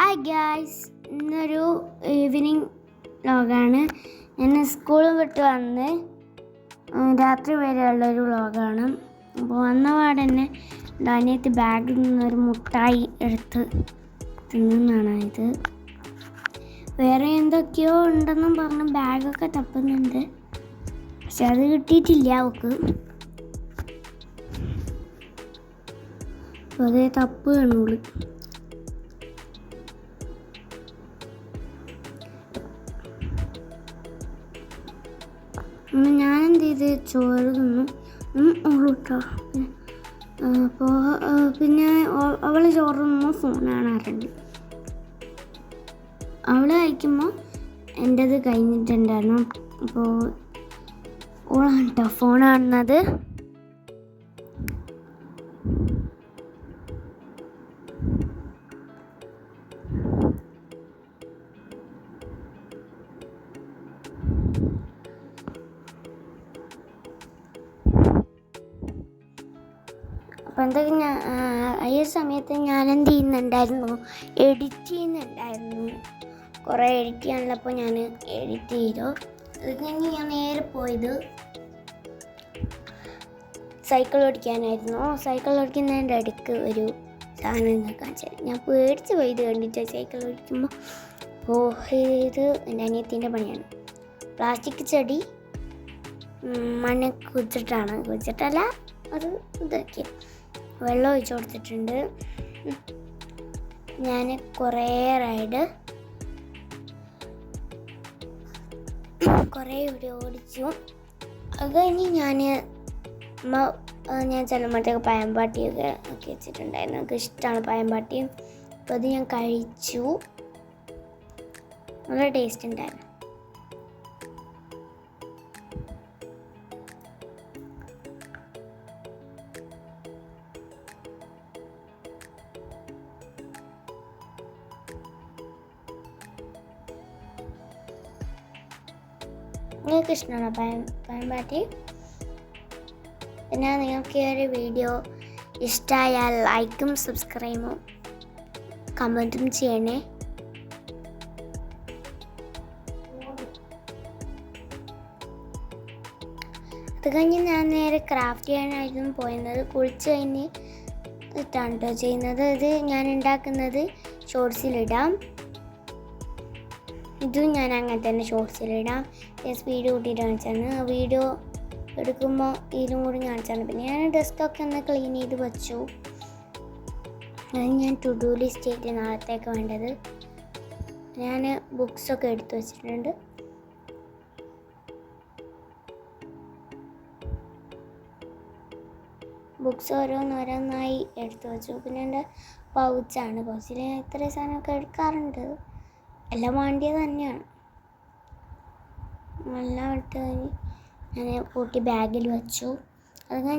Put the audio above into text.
Hi guys, ഇന്നൊരു evening വ്ളോഗാണ്. ഞാൻ സ്കൂളും വിട്ട് വന്ന് രാത്രി വരെയുള്ളൊരു വ്ളോഗാണ്. അപ്പോൾ വന്നപാടെ തന്നെ അനിയത്തി ബാഗിൽ നിന്നൊരു മുട്ടായി എടുത്ത് തിന്നുന്നതാണ് ഇത്. വേറെ എന്തൊക്കെയോ ഉണ്ടെന്നും പറഞ്ഞ് ബാഗൊക്കെ തപ്പുന്നുണ്ട്, പക്ഷെ അത് കിട്ടിയിട്ടില്ല അവൾക്ക്. അപ്പോൾ അതേ തപ്പ് കാണുള്ളൂ. ഞാനെന്ത് ചെയ്ത് ചോറ് തിന്നു ഉള്ളൂട്ടോ. അപ്പോൾ പിന്നെ അവൾ ചോറ് തിന്നുമ്പോൾ ഫോൺ കാണാറുണ്ട്. അവൾ കഴിക്കുമ്പോൾ എൻ്റെത് കഴിഞ്ഞിട്ടുണ്ടായിരുന്നു. അപ്പോൾ ഓളാണ് കേട്ടോ ഫോൺ കാണുന്നത്. അപ്പോൾ എന്തൊക്കെ ഈ സമയത്ത് ഞാൻ എന്ത് ചെയ്യുന്നുണ്ടായിരുന്നു, എഡിറ്റ് ചെയ്യുന്നുണ്ടായിരുന്നു. കുറേ എഡിറ്റ് ചെയ്യാനുള്ളപ്പോൾ ഞാൻ എഡിറ്റ് ചെയ്തു. അത് കഴിഞ്ഞ് ഞാൻ നേരെ പോയത് സൈക്കിൾ ഓടിക്കാനായിരുന്നു. സൈക്കിൾ ഓടിക്കുന്നതിൻ്റെ ഇടയ്ക്ക് ഒരു സാധനം കാണിച്ചത് ഞാൻ പേടിച്ച് പോയത് കണ്ടിട്ട്. സൈക്കിൾ ഓടിക്കുമ്പോൾ ഇത് എൻ്റെ അനിയത്തിൻ്റെ പണിയാണ്. പ്ലാസ്റ്റിക് ചെടി മണ്ണ് കുഴിച്ചിട്ടല്ല, അത് ഇതാക്കി വെള്ളം ഒഴിച്ചു കൊടുത്തിട്ടുണ്ട്. ഞാൻ കുറേ ഓടിച്ചു. അത് കഴിഞ്ഞ് ഞാൻ ചെല്ലുമ്പോഴത്തേക്ക് പഴംപാട്ടിയൊക്കെ ആക്കി വെച്ചിട്ടുണ്ടായിരുന്നു. എനിക്ക് ഇഷ്ടമാണ് പഴംപാട്ടിയും. അപ്പോൾ അത് ഞാൻ കഴിച്ചു. നല്ല ടേസ്റ്റ് ഉണ്ടായിരുന്നു. നിങ്ങൾക്ക് ഇഷ്ടമാണോ പഴംപാട്ടി? പിന്നെ നിങ്ങൾക്ക് ഈ ഒരു വീഡിയോ ഇഷ്ടമായാൽ ലൈക്കും സബ്സ്ക്രൈബും കമൻറ്റും ചെയ്യണേ. അത് കഴിഞ്ഞ് ഞാൻ നേരെ ക്രാഫ്റ്റ് ചെയ്യാനായിരുന്നു പോയിരുന്നത്. കുളിച്ച് കഴിഞ്ഞ് ഇട്ടാണ് കേട്ടോ ചെയ്യുന്നത്. ഇത് ഞാൻ ഉണ്ടാക്കുന്നത് ഷോർട്സിലിടാം. ഇതും ഞാൻ അങ്ങനെ തന്നെ ഷോർട്സിലിടാം. സ്പീഡ് കൂട്ടിയിട്ട് കാണിച്ചാണ്. വീഡിയോ എടുക്കുമ്പോൾ ഇതിലും കൂടി കാണിച്ചാണ്. പിന്നെ ഞാൻ ഡെസ്കൊക്കെ ഒന്ന് ക്ലീൻ ചെയ്ത് വെച്ചു. അത് ഞാൻ ടു ഡു ലിസ്റ്റ് ആയിട്ട് നാളത്തേക്ക് വേണ്ടത്. ഞാൻ ബുക്സൊക്കെ എടുത്തു വെച്ചിട്ടുണ്ട്. ബുക്സ് ഓരോന്നോരോന്നായി എടുത്തു വെച്ചു. പിന്നെ എൻ്റെ പൗച്ചാണ്. പൗച്ചിൽ ഇത്രയും സാധനമൊക്കെ എടുക്കാറുണ്ട്. എല്ലാം വേണ്ടിയത് തന്നെയാണ്. എല്ലാം എടുത്ത് കഴിഞ്ഞ് ഞാൻ കൂട്ടി ബാഗിൽ വെച്ചു. അത് കഴിഞ്ഞ്